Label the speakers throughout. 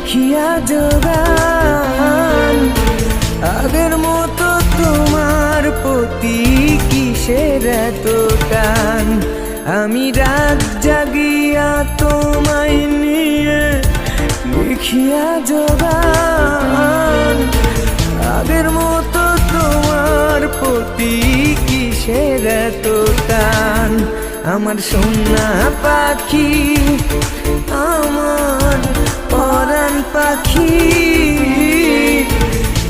Speaker 1: লিখিয়া যোগান। আগের মতো তোমার প্রতি কিসের এত টান? আমি রাত জাগিয়া তোমায় নিয়ে লিখিয়া যোগান। আগের মতো তোমার প্রতি কিসের এত টান? আমার সোনা পাখি, আমার পরাণ পাখি,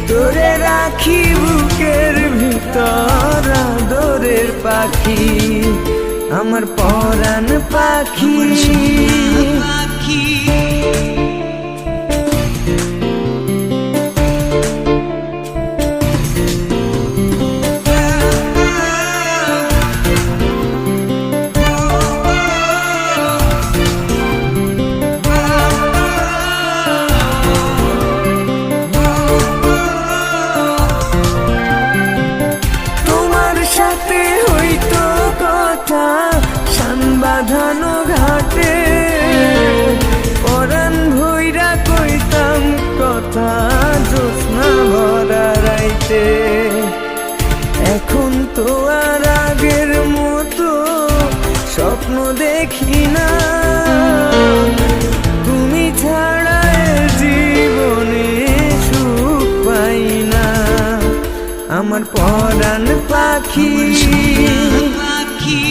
Speaker 1: তোরে রাখি বুকের ভিতর আদরের পাখি। আমার পরাণ পাখি, পাখি। বাঁধানো ঘাটে পরাণ ভৈরা কইতাম কথা জ্যোৎস্না ভরা রাইতে। এখন তো আর আগের মতো স্বপ্ন দেখি না, তুমি ছাড়া জীবনে সুখ পাই না। আমার পরাণ পাখি, পাখি।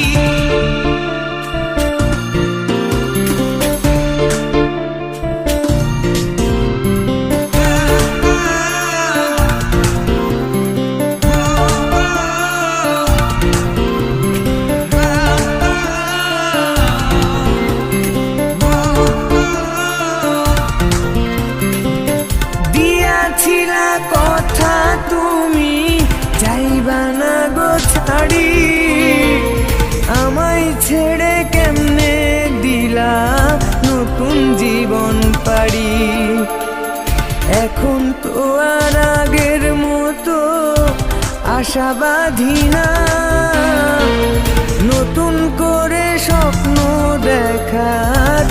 Speaker 1: কথা তুমি যাইবা না গো ছাড়ি, আমায় ছেড়ে কেমনে দিলা নতুন জীবন পাড়ি। এখন তো আর আগের মতো আশা বাঁধি না, নতুন করে স্বপ্ন দেখার